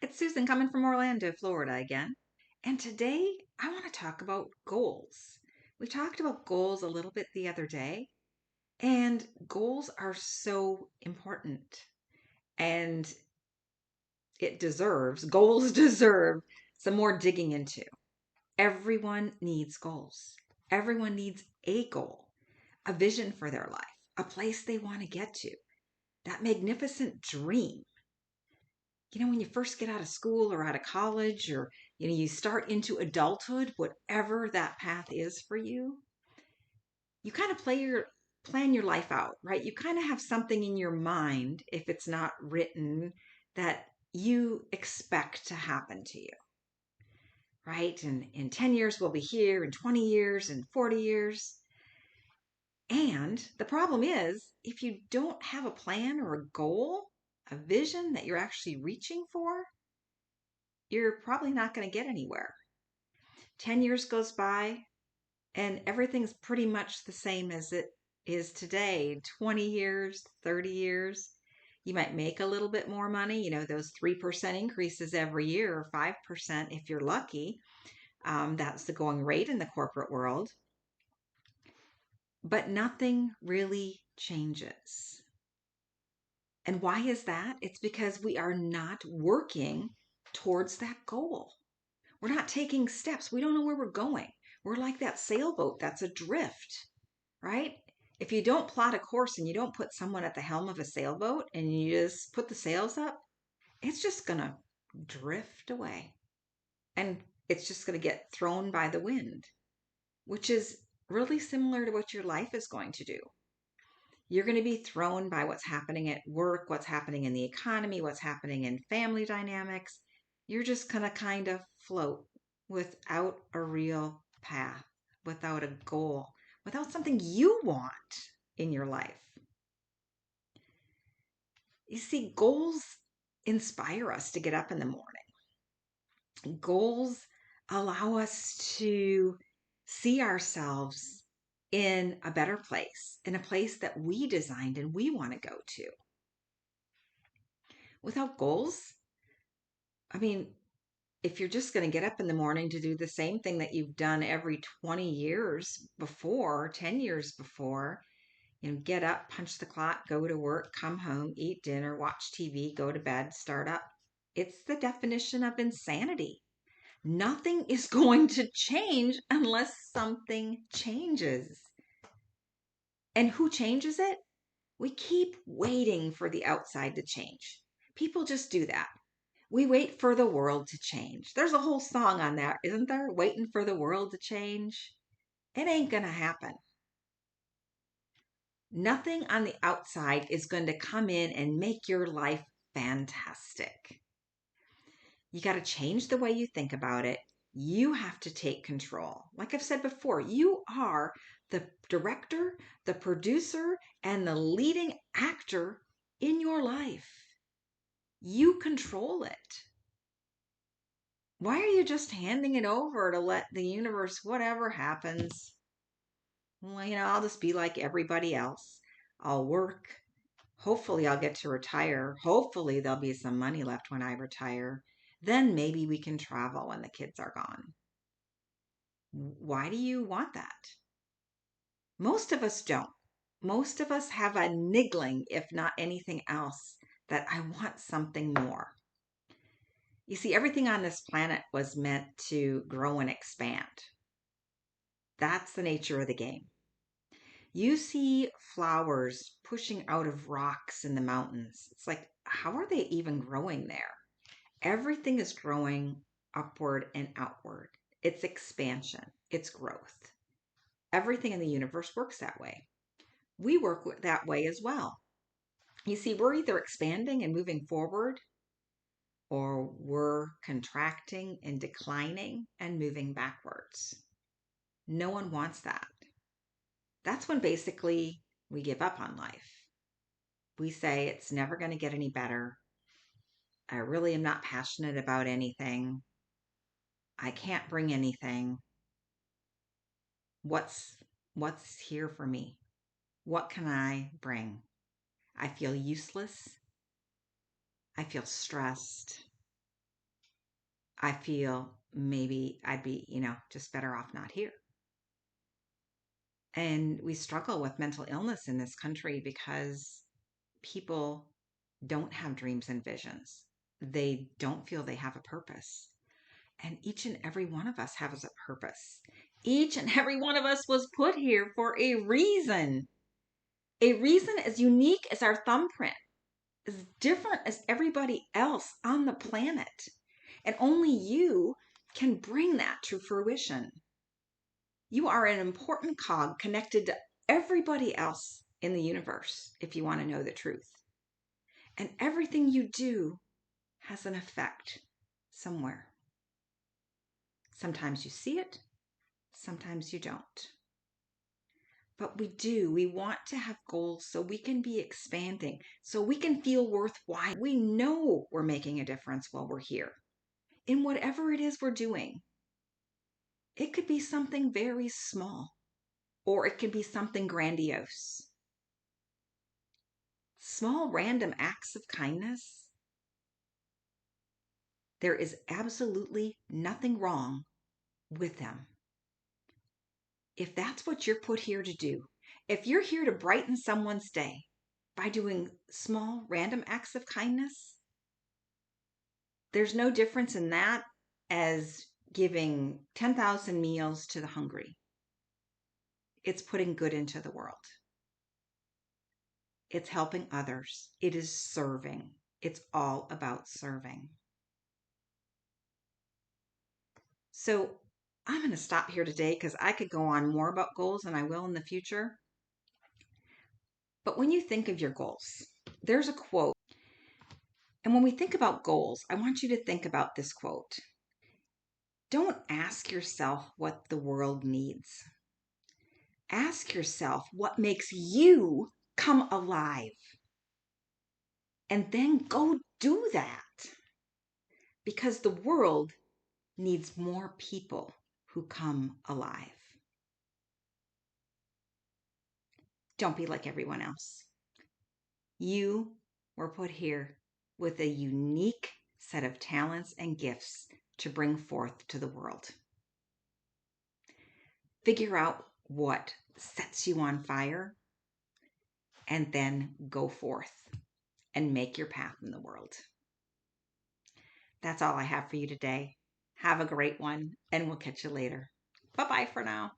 It's Susan coming from Orlando, Florida again. And today I want to talk about goals. We talked about goals a little bit the other day, and goals are so important. And goals deserve some more digging into. Everyone needs goals. Everyone needs a goal, a vision for their life, a place they want to get to, that magnificent dream. When you first get out of school or out of college, or you start into adulthood, whatever that path is for you, you kind of plan your life out, right? You kind of have something in your mind, if it's not written, that you expect to happen to you, right? And in 10 years we'll be here, in 20 years, in 40 years. And the problem is, if you don't have a plan or a goal, a vision that you're actually reaching for, you're probably not going to get anywhere. 10 years goes by and everything's pretty much the same as it is today. 20 years, 30 years, you might make a little bit more money, those 3% increases every year, or 5% if you're lucky. That's the going rate in the corporate world. But nothing really changes. And why is that? It's because we are not working towards that goal. We're not taking steps. We don't know where we're going. We're like that sailboat that's adrift, right? If you don't plot a course and you don't put someone at the helm of a sailboat and you just put the sails up, it's just going to drift away. And it's just going to get thrown by the wind, which is really similar to what your life is going to do. You're going to be thrown by what's happening at work, what's happening in the economy, what's happening in family dynamics. You're just going to kind of float without a real path, without a goal, without something you want in your life. You see, goals inspire us to get up in the morning. Goals allow us to see ourselves in a better place, in a place that we designed and we want to go to. Without goals, if you're just going to get up in the morning to do the same thing that you've done every 20 years before, 10 years before, get up, punch the clock, go to work, come home, eat dinner, watch TV, go to bed, start up. It's the definition of insanity. Nothing is going to change unless something changes. And who changes it? We keep waiting for the outside to change. People just do that. We wait for the world to change. There's a whole song on that, isn't there? Waiting for the world to change. It ain't going to happen. Nothing on the outside is going to come in and make your life fantastic. You got to change the way you think about it. You have to take control. Like I've said before, you are the director, the producer, and the leading actor in your life. You control it. Why are you just handing it over to let the universe, whatever happens? Well, I'll just be like everybody else. I'll work. Hopefully, I'll get to retire. Hopefully, there'll be some money left when I retire. Then maybe we can travel when the kids are gone. Why do you want that? Most of us don't. Most of us have a niggling, if not anything else, that I want something more. You see, everything on this planet was meant to grow and expand. That's the nature of the game. You see flowers pushing out of rocks in the mountains. It's like, how are they even growing there? Everything is growing upward and outward. It's expansion, it's growth. Everything in the universe works that way. We work that way as well. You see, we're either expanding and moving forward, or we're contracting and declining and moving backwards. No one wants that. That's when basically we give up on life. We say it's never going to get any better. I really am not passionate about anything. I can't bring anything. What's here for me? What can I bring? I feel useless. I feel stressed. I feel maybe I'd be, just better off not here. And we struggle with mental illness in this country because people don't have dreams and visions. They don't feel they have a purpose. And each and every one of us has a purpose. Each and every one of us was put here for a reason. A reason as unique as our thumbprint, as different as everybody else on the planet. And only you can bring that to fruition. You are an important cog connected to everybody else in the universe, if you want to know the truth. And everything you do has an effect somewhere. Sometimes you see it, sometimes you don't. But we want to have goals so we can be expanding, so we can feel worthwhile. We know we're making a difference while we're here in whatever it is we're doing. It could be something very small, or it could be something grandiose. Small random acts of kindness, there is absolutely nothing wrong with them. If that's what you're put here to do, if you're here to brighten someone's day by doing small random acts of kindness, there's no difference in that as giving 10,000 meals to the hungry. It's putting good into the world. It's helping others. It is serving. It's all about serving. So I'm going to stop here today because I could go on more about goals and I will in the future. But when you think of your goals, there's a quote. And when we think about goals, I want you to think about this quote. Don't ask yourself what the world needs. Ask yourself what makes you come alive. And then go do that. Because the world needs more people who come alive. Don't be like everyone else. You were put here with a unique set of talents and gifts to bring forth to the world. Figure out what sets you on fire and then go forth and make your path in the world. That's all I have for you today. Have a great one, and we'll catch you later. Bye-bye for now.